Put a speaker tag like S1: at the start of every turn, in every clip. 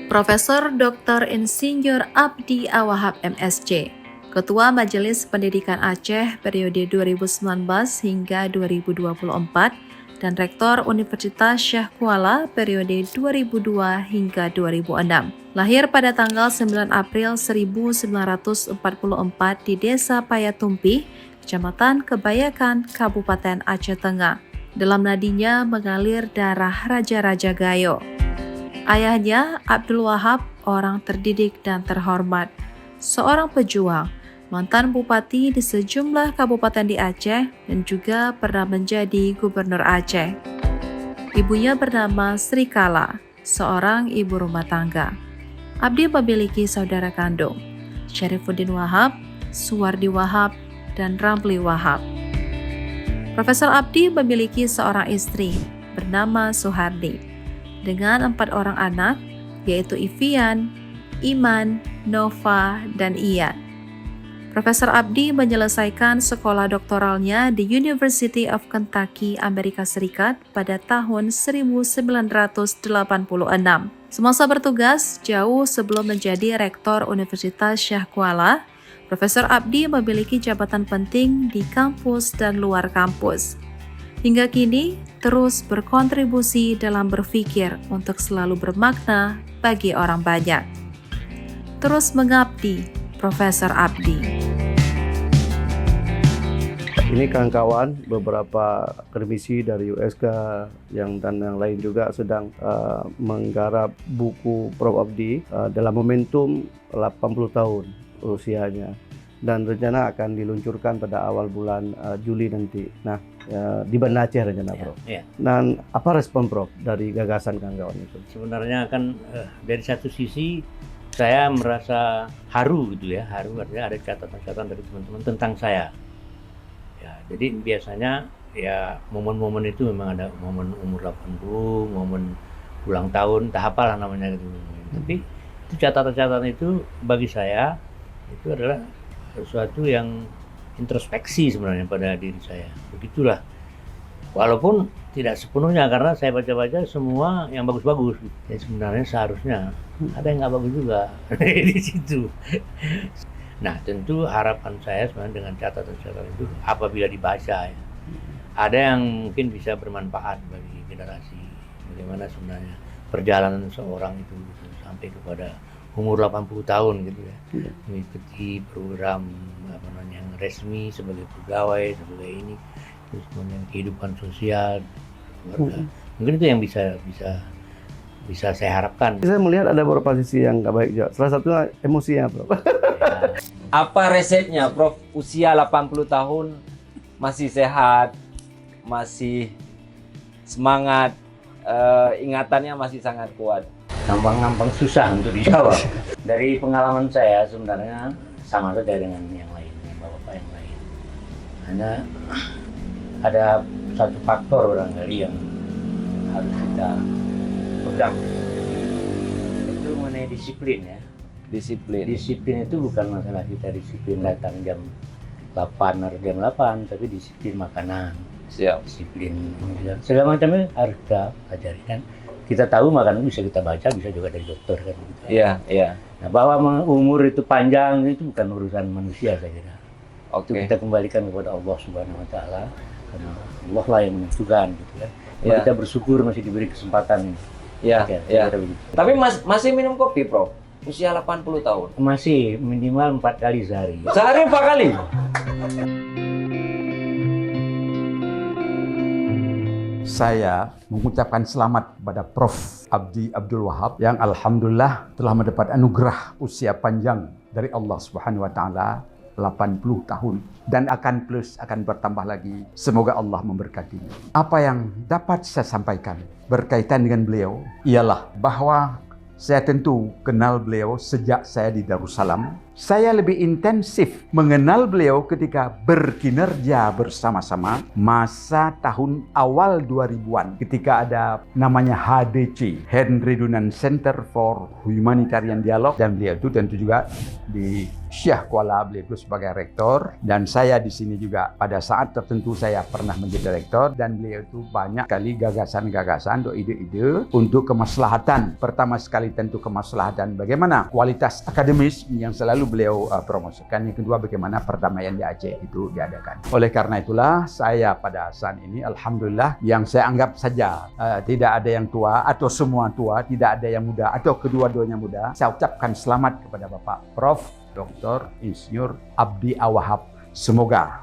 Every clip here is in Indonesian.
S1: Profesor Dr. Insinyur Abdi Awahab MSc, Ketua Majelis Pendidikan Aceh periode 2019 hingga 2024 dan Rektor Universitas Syah Kuala periode 2002 hingga 2006. Lahir pada tanggal 9 April 1944 di Desa Payatumpih, Kecamatan Kebayakan, Kabupaten Aceh Tengah. Dalam nadinya mengalir darah Raja-Raja Gayo. Ayahnya, Abdul Wahab, orang terdidik dan terhormat, seorang pejuang, mantan bupati di sejumlah kabupaten di Aceh dan juga pernah menjadi gubernur Aceh. Ibunya bernama Sri Kala, seorang ibu rumah tangga. Abdi memiliki saudara kandung, Syarifuddin Wahab, Suwardi Wahab, dan Ramli Wahab. Profesor Abdi memiliki seorang istri bernama Suhardi, dengan 4 orang anak, yaitu Ivian, Iman, Nova, dan Ian. Profesor Abdi menyelesaikan sekolah doktoralnya di University of Kentucky, Amerika Serikat pada tahun 1986. Semasa bertugas, jauh sebelum menjadi Rektor Universitas Syah Kuala, Profesor Abdi memiliki jabatan penting di kampus dan luar kampus. Hingga kini, terus berkontribusi dalam berpikir untuk selalu bermakna bagi orang banyak. Terus mengabdi, Profesor Abdi.
S2: Ini kawan-kawan, beberapa akademisi dari USK dan yang lain juga sedang menggarap buku Prof. Abdi dalam momentum 80 tahun usianya. Dan rencana akan diluncurkan pada awal bulan Juli nanti. Nah, di Banda Aceh rencana, Prof.
S3: Ya.
S2: Dan apa respon Prof dari gagasan kawan-kawan itu?
S3: Sebenarnya kan dari satu sisi saya merasa haru gitu ya, haru artinya ada catatan-catatan dari teman-teman tentang saya. Ya, jadi biasanya ya momen-momen itu memang ada momen umur 80, momen ulang tahun, entah apalah namanya gitu. Tapi itu catatan-catatan itu bagi saya itu adalah sesuatu yang introspeksi sebenarnya pada diri saya. Begitulah. Walaupun tidak sepenuhnya karena saya baca-baca semua yang bagus-bagus. Ya sebenarnya seharusnya ada yang nggak bagus juga di situ. Nah tentu harapan saya sebenarnya dengan catatan-catatan itu apabila dibaca ya, ada yang mungkin bisa bermanfaat bagi generasi. Bagaimana sebenarnya perjalanan seorang itu sampai kepada umur 80 tahun gitu ya, mengikuti program yang resmi sebagai pegawai, sebagai ini, terus kemudian kehidupan sosial, keluarga. Mungkin itu yang bisa saya harapkan.
S2: Saya melihat ada beberapa sisi yang nggak baik juga. Salah satunya emosinya, Prof.
S4: Ya. Apa resepnya, Prof? Usia 80 tahun masih sehat, masih semangat, ingatannya masih sangat kuat.
S3: Gampang-gampang susah untuk dijawab. Dari pengalaman saya sebenarnya sama saja dengan yang lain, bapak-bapak yang lain. Hanya ada satu faktor barangkali yang harus kita pegang. Itu mengenai disiplin ya. Disiplin itu bukan masalah kita disiplin datang jam 8 atau jam 8, tapi disiplin makanan.
S4: Siap.
S3: Disiplin segala macamnya harus kita pelajari kan. Kita tahu makanan bisa kita baca, bisa juga dari dokter kan gitu.
S4: Iya, iya.
S3: Nah, bahwa umur itu panjang itu bukan urusan manusia saya kira.
S4: Oke.
S3: Itu kita kembalikan kepada Allah Subhanahu wa taala karena Allah lah yang menentukan gitu kan.
S4: Ya.
S3: Kita bersyukur masih diberi kesempatan.
S4: Iya,
S3: Ya,
S4: iya.
S3: kira begitu.
S4: Tapi masih minum kopi, Prof? Usia 80 tahun.
S3: Masih minimal 4 kali sehari.
S4: Sehari 4 kali?
S5: Saya mengucapkan selamat kepada Prof. Abdi Abdul Wahab yang alhamdulillah telah mendapat anugerah usia panjang dari Allah Subhanahu wa taala 80 tahun dan akan bertambah lagi. Semoga Allah memberkatinya. Apa yang dapat saya sampaikan berkaitan dengan beliau ialah bahwa saya tentu kenal beliau sejak saya di Darussalam Saya lebih intensif mengenal beliau ketika berkinerja bersama-sama masa tahun awal 2000-an ketika ada namanya HDC, Henry Dunant Center for Humanitarian Dialogue, dan beliau itu tentu juga di Syekh Kuala, beliau itu sebagai rektor, dan saya di sini juga pada saat tertentu saya pernah menjadi rektor, dan beliau itu banyak kali gagasan-gagasan atau ide-ide untuk kemaslahatan. Pertama sekali tentu kemaslahatan bagaimana kualitas akademis yang selalu beliau promosikan. Yang kedua bagaimana perdamaian di Aceh itu diadakan. Oleh karena itulah saya pada saat ini alhamdulillah yang saya anggap saja tidak ada yang tua atau semua tua, tidak ada yang muda atau kedua-duanya muda. Saya ucapkan selamat kepada Bapak Prof. Dr. Insinyur Abdi Awahab. Semoga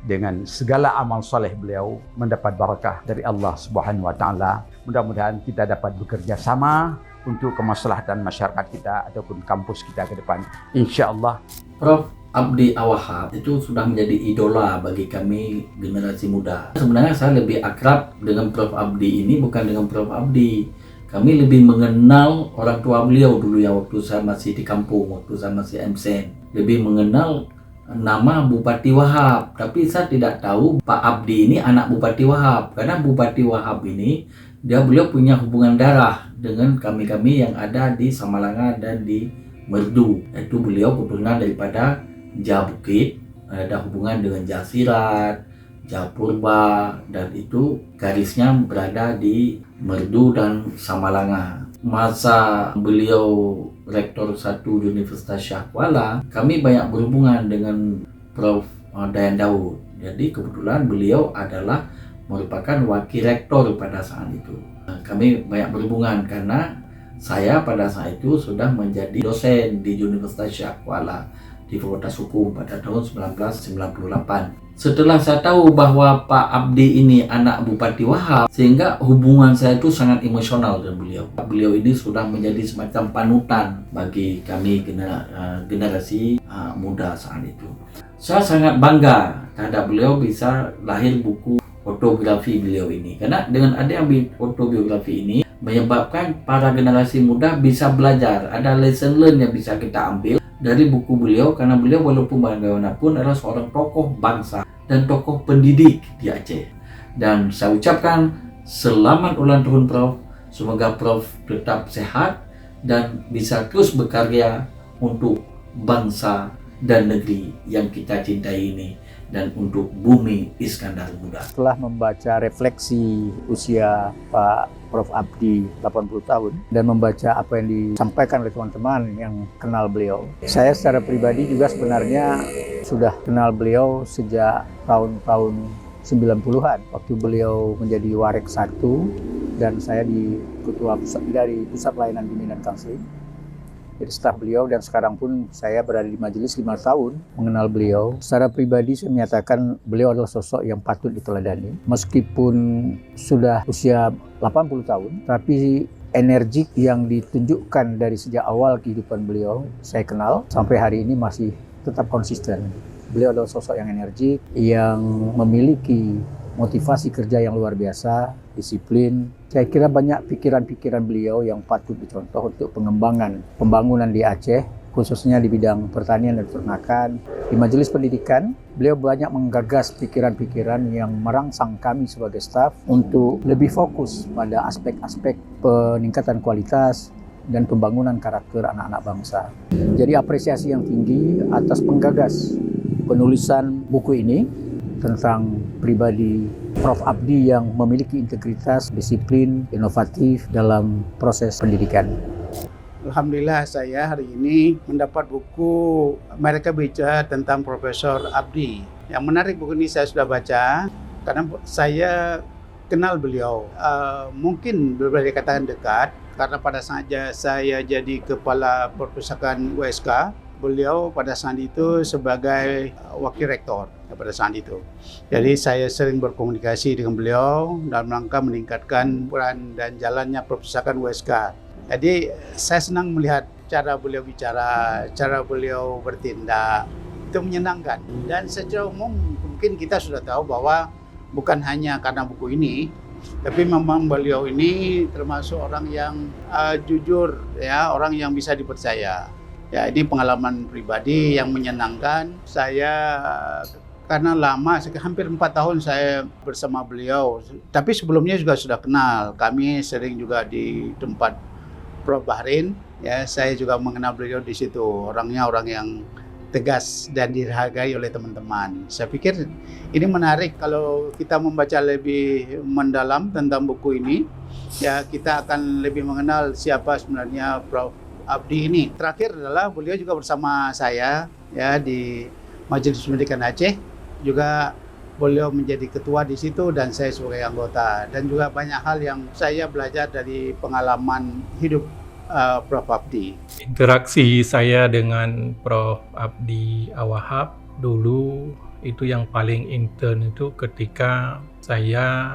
S5: dengan segala amal soleh beliau mendapat barakah dari Allah Subhanahu wa taala. Mudah-mudahan kita dapat bekerja sama untuk kemaslahatan masyarakat kita ataupun kampus kita ke depan. Insya-Allah.
S6: Prof. Abdi Awahab itu sudah menjadi idola bagi kami generasi muda. Sebenarnya saya lebih akrab dengan Prof. Abdi ini bukan dengan Prof. Abdi. Kami lebih mengenal orang tua beliau dulu yang waktu saya masih di kampung, waktu saya masih MSen. Lebih mengenal nama Bupati Wahab. Tapi saya tidak tahu Pak Abdi ini anak Bupati Wahab. Karena Bupati Wahab ini, beliau punya hubungan darah dengan kami-kami yang ada di Samalanga dan di Merdu. Itu beliau keturunan daripada Jabukit, ada hubungan dengan Jasirat, Japurba, dan itu garisnya berada di Merdu dan Samalanga. Masa beliau Rektor 1 Universitas Syekh Kuala, kami banyak berhubungan dengan Prof. Dayan Daud. Jadi kebetulan beliau adalah merupakan wakil rektor pada saat itu. Kami banyak berhubungan karena saya pada saat itu sudah menjadi dosen di Universitas Syekh Kuala di Fakultas Hukum pada tahun 1998. Setelah saya tahu bahwa Pak Abdi ini anak Bupati Wahab, sehingga hubungan saya itu sangat emosional dengan beliau. Beliau ini sudah menjadi semacam panutan bagi kami generasi muda saat itu. Saya sangat bangga terhadap beliau bisa lahir buku autobiografi beliau ini. Karena dengan adanya autobiografi ini menyebabkan para generasi muda bisa belajar. Ada lesson learn yang bisa kita ambil dari buku beliau, karena beliau walaupun bagaimanapun adalah seorang tokoh bangsa dan tokoh pendidik di Aceh. Dan saya ucapkan selamat ulang tahun Prof. Semoga Prof tetap sehat dan bisa terus berkarya untuk bangsa dan negeri yang kita cintai ini dan untuk bumi Iskandar Muda.
S7: Setelah membaca refleksi usia Pak Prof. Abdi 80 tahun dan membaca apa yang disampaikan oleh teman-teman yang kenal beliau, saya secara pribadi juga sebenarnya sudah kenal beliau sejak tahun-tahun 90-an waktu beliau menjadi Warek 1 dan saya di ketua dari Pusat Pelayanan Bimbingan Counseling. Jadi staf beliau, dan sekarang pun saya berada di majelis 5 tahun mengenal beliau. Secara pribadi saya menyatakan beliau adalah sosok yang patut diteladani. Meskipun sudah usia 80 tahun, tapi energik yang ditunjukkan dari sejak awal kehidupan beliau saya kenal sampai hari ini masih tetap konsisten. Beliau adalah sosok yang energik, yang memiliki motivasi kerja yang luar biasa, disiplin. Saya kira banyak pikiran-pikiran beliau yang patut dicontoh untuk pembangunan di Aceh, khususnya di bidang pertanian dan peternakan. Di Majelis Pendidikan, beliau banyak menggagas pikiran-pikiran yang merangsang kami sebagai staf untuk lebih fokus pada aspek-aspek peningkatan kualitas dan pembangunan karakter anak-anak bangsa. Jadi apresiasi yang tinggi atas penggagas penulisan buku ini tentang pribadi Prof. Abdi yang memiliki integritas, disiplin, inovatif dalam proses pendidikan.
S8: Alhamdulillah saya hari ini mendapat buku Mereka Bicara tentang Profesor Abdi. Yang menarik buku ini saya sudah baca karena saya kenal beliau. Mungkin boleh dikatakan dekat karena pada saat saya jadi kepala perpustakaan USK, beliau pada saat itu sebagai wakil rektor pada saat itu. Jadi saya sering berkomunikasi dengan beliau dalam rangka meningkatkan peran dan jalannya perpustakaan USK. Jadi saya senang melihat cara beliau bicara, cara beliau bertindak, itu menyenangkan. Dan secara umum mungkin kita sudah tahu bahwa bukan hanya karena buku ini, tapi memang beliau ini termasuk orang yang jujur, ya, orang yang bisa dipercaya. Ya, ini pengalaman pribadi yang menyenangkan. Saya karena lama, hampir 4 tahun saya bersama beliau. Tapi sebelumnya juga sudah kenal. Kami sering juga di tempat Prof. Bahrin. Ya, saya juga mengenal beliau di situ. Orangnya orang yang tegas dan dihargai oleh teman-teman. Saya pikir ini menarik kalau kita membaca lebih mendalam tentang buku ini. Ya, kita akan lebih mengenal siapa sebenarnya Prof. Abdi ini. Terakhir adalah beliau juga bersama saya ya di Majelis Pendidikan Aceh, juga beliau menjadi ketua di situ dan saya sebagai anggota, dan juga banyak hal yang saya belajar dari pengalaman hidup Prof. Abdi.
S9: Interaksi saya dengan Prof. Abdi Awahab dulu itu yang paling intens itu ketika saya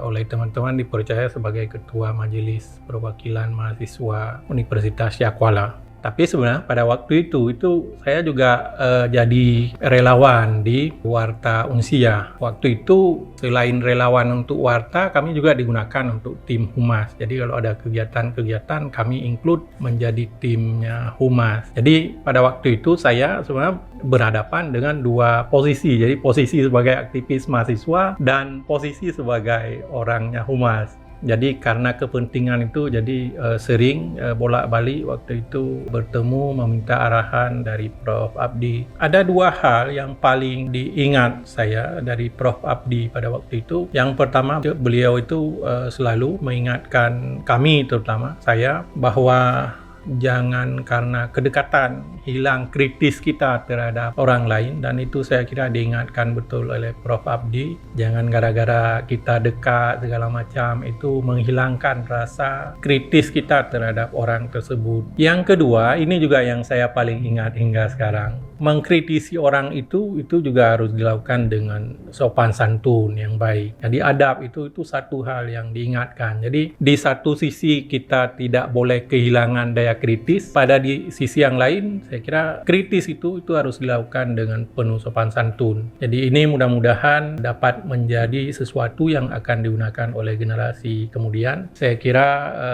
S9: oleh teman-teman dipercaya sebagai Ketua Majelis Perwakilan Mahasiswa Universitas Syah Kuala. Tapi sebenarnya pada waktu itu saya juga jadi relawan di Warta Unsia. Waktu itu selain relawan untuk Warta, kami juga digunakan untuk tim Humas. Jadi kalau ada kegiatan-kegiatan, kami include menjadi timnya Humas. Jadi pada waktu itu saya sebenarnya berhadapan dengan dua posisi. Jadi posisi sebagai aktivis mahasiswa dan posisi sebagai orangnya Humas. Jadi karena kepentingan itu jadi sering bolak-balik waktu itu bertemu meminta arahan dari Prof. Abdi. Ada dua hal yang paling diingat saya dari Prof. Abdi pada waktu itu. Yang pertama, beliau itu selalu mengingatkan kami, terutama saya, bahwa jangan karena kedekatan hilang kritis kita terhadap orang lain, dan itu saya kira diingatkan betul oleh Prof. Abdi. Jangan gara-gara kita dekat segala macam itu menghilangkan rasa kritis kita terhadap orang tersebut. Yang kedua, ini juga yang saya paling ingat hingga sekarang. Mengkritisi orang itu juga harus dilakukan dengan sopan santun yang baik. Jadi adab itu satu hal yang diingatkan. Jadi di satu sisi kita tidak boleh kehilangan daya kritis, pada di sisi yang lain saya kira kritis itu harus dilakukan dengan penuh sopan santun. Jadi ini mudah-mudahan dapat menjadi sesuatu yang akan digunakan oleh generasi kemudian. Saya kira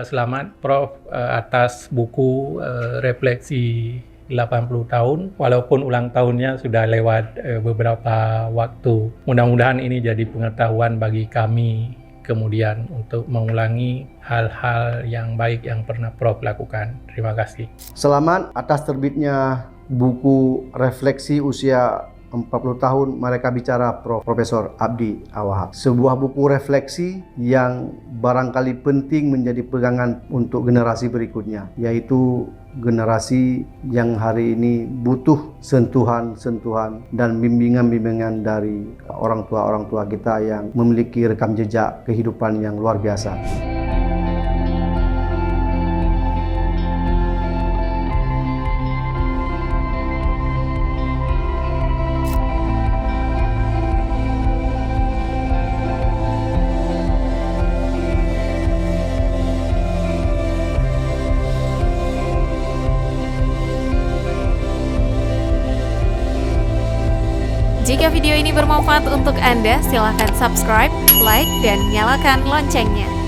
S9: selamat Prof atas buku refleksi 80 tahun, walaupun ulang tahunnya sudah lewat beberapa waktu. Mudah-mudahan ini jadi pengetahuan bagi kami kemudian untuk mengulangi hal-hal yang baik yang pernah Prof lakukan. Terima kasih.
S2: Selamat atas terbitnya buku refleksi usia 40 tahun Mereka Bicara Profesor Abdi Awahab. Sebuah buku refleksi yang barangkali penting menjadi pegangan untuk generasi berikutnya, yaitu generasi yang hari ini butuh sentuhan-sentuhan dan bimbingan-bimbingan dari orang tua kita yang memiliki rekam jejak kehidupan yang luar biasa.
S1: Jika video ini bermanfaat untuk Anda, silakan subscribe, like, dan nyalakan loncengnya.